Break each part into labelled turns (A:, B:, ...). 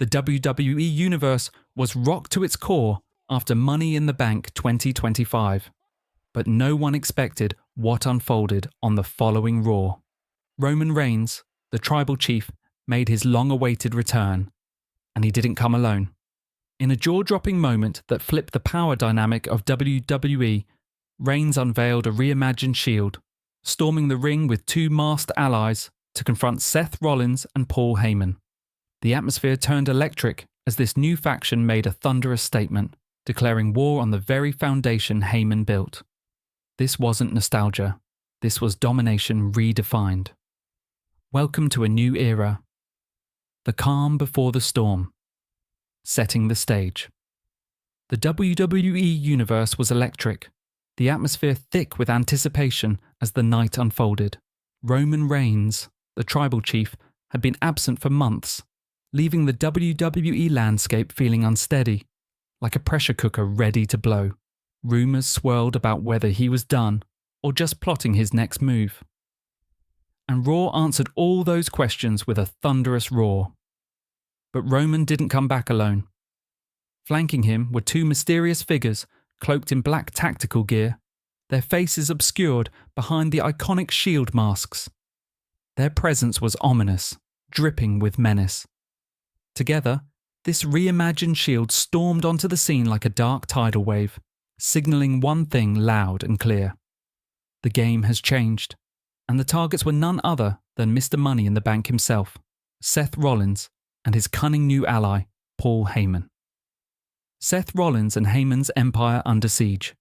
A: The WWE Universe was rocked to its core after Money in the Bank 2025. But no one expected what unfolded on the following Raw. Roman Reigns, the Tribal Chief, made his long-awaited return. And he didn't come alone. In a jaw-dropping moment that flipped the power dynamic of WWE, Reigns unveiled a reimagined Shield, storming the ring with two masked allies to confront Seth Rollins and Paul Heyman. The atmosphere turned electric as this new faction made a thunderous statement, declaring war on the very foundation Heyman built. This wasn't nostalgia. This was domination redefined. Welcome to a new era. The calm before the storm. Setting the stage. The WWE Universe was electric, the atmosphere thick with anticipation as the night unfolded. Roman Reigns, the Tribal Chief, had been absent for months, leaving the WWE landscape feeling unsteady, like a pressure cooker ready to blow. Rumours swirled about whether he was done or just plotting his next move. And Raw answered all those questions with a thunderous roar. But Roman didn't come back alone. Flanking him were two mysterious figures cloaked in black tactical gear, their faces obscured behind the iconic Shield masks. Their presence was ominous, dripping with menace. Together, this reimagined Shield stormed onto the scene like a dark tidal wave, signalling one thing loud and clear. The game has changed, and the targets were none other than Mr. Money in the Bank himself, Seth Rollins, and his cunning new ally, Paul Heyman. Seth Rollins and Heyman's empire under siege.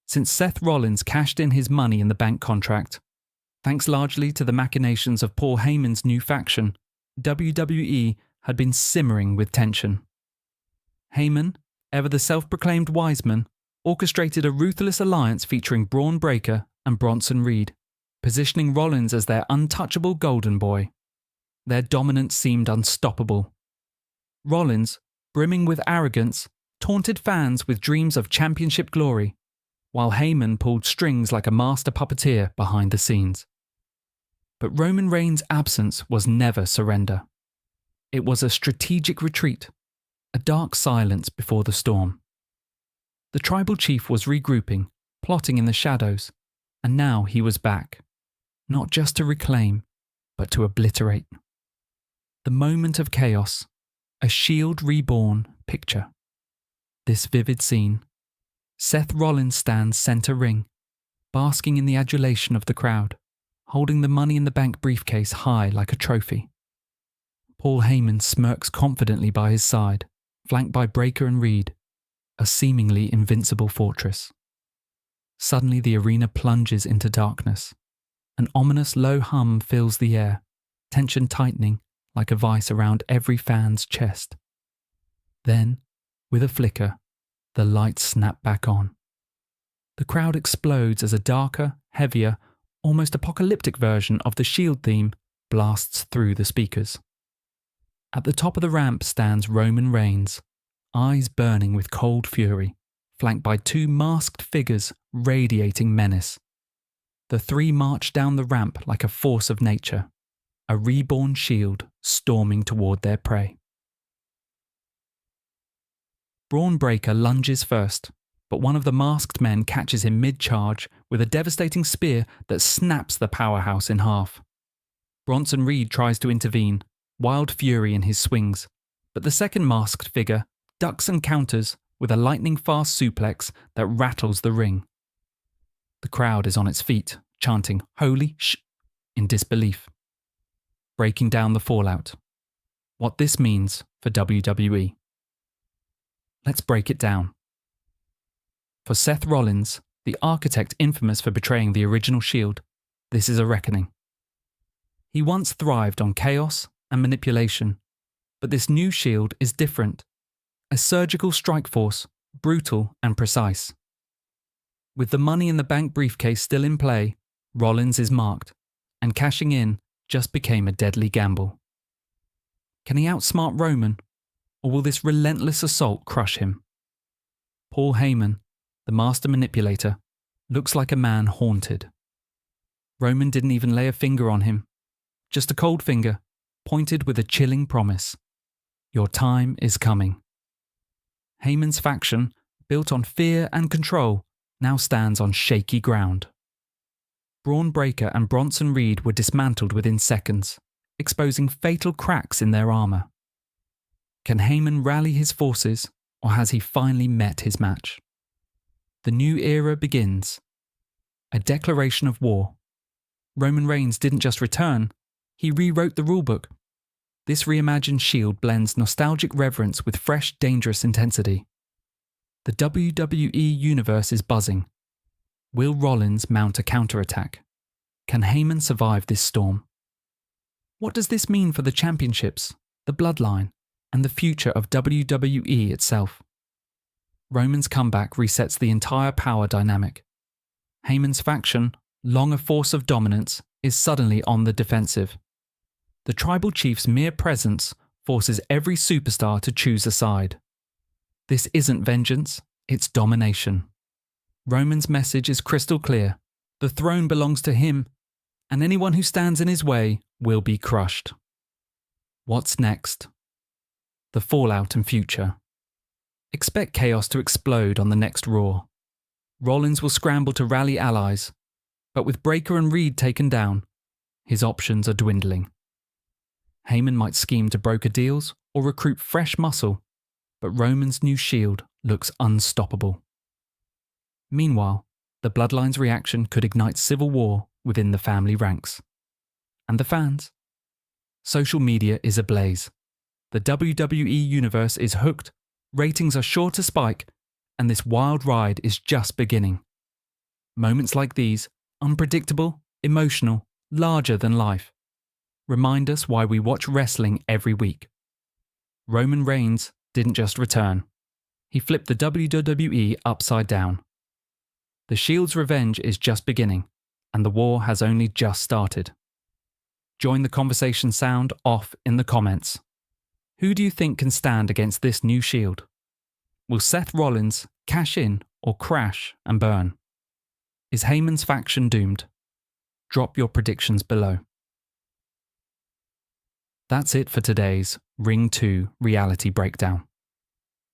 A: Since Seth Rollins cashed in his Money in the Bank contract, thanks largely to the machinations of Paul Heyman's new faction, WWE had been simmering with tension. Heyman, ever the self-proclaimed wise man, orchestrated a ruthless alliance featuring Braun Breaker and Bronson Reed, positioning Rollins as their untouchable golden boy. Their dominance seemed unstoppable. Rollins, brimming with arrogance, taunted fans with dreams of championship glory, while Heyman pulled strings like a master puppeteer behind the scenes. But Roman Reigns' absence was never surrender. It was a strategic retreat, a dark silence before the storm. The Tribal Chief was regrouping, plotting in the shadows, and now he was back, not just to reclaim, but to obliterate. The moment of chaos, a Shield reborn picture. This vivid scene. Seth Rollins stands center ring, basking in the adulation of the crowd, holding the Money in the Bank briefcase high like a trophy. Paul Heyman smirks confidently by his side, flanked by Breaker and Reed, a seemingly invincible fortress. Suddenly the arena plunges into darkness. An ominous low hum fills the air, tension tightening like a vice around every fan's chest. Then, with a flicker, the lights snap back on. The crowd explodes as a darker, heavier, almost apocalyptic version of the Shield theme blasts through the speakers. At the top of the ramp stands Roman Reigns, eyes burning with cold fury, flanked by two masked figures radiating menace. The three march down the ramp like a force of nature, a reborn Shield storming toward their prey. Braun Breaker lunges first, but one of the masked men catches him mid-charge with a devastating spear that snaps the powerhouse in half. Bronson Reed tries to intervene, wild fury in his swings, but the second masked figure ducks and counters with a lightning-fast suplex that rattles the ring. The crowd is on its feet, chanting "Holy sh!" in disbelief. Breaking down the fallout. What this means for WWE. Let's break it down. For Seth Rollins, the architect infamous for betraying the original Shield, this is a reckoning. He once thrived on chaos and manipulation, but this new Shield is different. A surgical strike force, brutal and precise. With the Money in the Bank briefcase still in play, Rollins is marked, and cashing in just became a deadly gamble. Can he outsmart Roman, or will this relentless assault crush him? Paul Heyman, the master manipulator, looks like a man haunted. Roman didn't even lay a finger on him, just a cold finger, pointed with a chilling promise. Your time is coming. Heyman's faction, built on fear and control, now stands on shaky ground. Braun Breaker and Bronson Reed were dismantled within seconds, exposing fatal cracks in their armour. Can Heyman rally his forces, or has he finally met his match? The new era begins. A declaration of war. Roman Reigns didn't just return, he rewrote the rulebook. This reimagined Shield blends nostalgic reverence with fresh, dangerous intensity. The WWE universe is buzzing. Will Rollins mount a counterattack? Can Heyman survive this storm? What does this mean for the championships, the bloodline, and the future of WWE itself? Roman's comeback resets the entire power dynamic. Heyman's faction, long a force of dominance, is suddenly on the defensive. The tribal chief's mere presence forces every superstar to choose a side. This isn't vengeance, it's domination. Roman's message is crystal clear. The throne belongs to him, and anyone who stands in his way will be crushed. What's next? The fallout and future. Expect chaos to explode on the next Raw. Rollins will scramble to rally allies, but with Breaker and Reed taken down, his options are dwindling. Heyman might scheme to broker deals or recruit fresh muscle, but Roman's new Shield looks unstoppable. Meanwhile, the Bloodline's reaction could ignite civil war within the family ranks. And the fans? Social media is ablaze. The WWE universe is hooked, ratings are sure to spike, and this wild ride is just beginning. Moments like these, unpredictable, emotional, larger than life, remind us why we watch wrestling every week. Roman Reigns didn't just return. He flipped the WWE upside down. The Shield's revenge is just beginning, and the war has only just started. Join the conversation sound off in the comments. Who do you think can stand against this new Shield? Will Seth Rollins cash in or crash and burn? Is Heyman's faction doomed? Drop your predictions below. That's it for today's Ring 2 reality breakdown.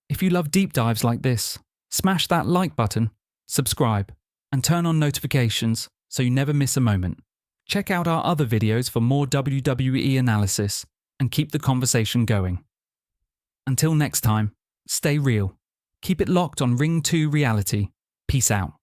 A: If you love deep dives like this, smash that like button, subscribe, and turn on notifications so you never miss a moment. Check out our other videos for more WWE analysis and keep the conversation going. Until next time, stay real. Keep it locked on Ring 2 reality. Peace out.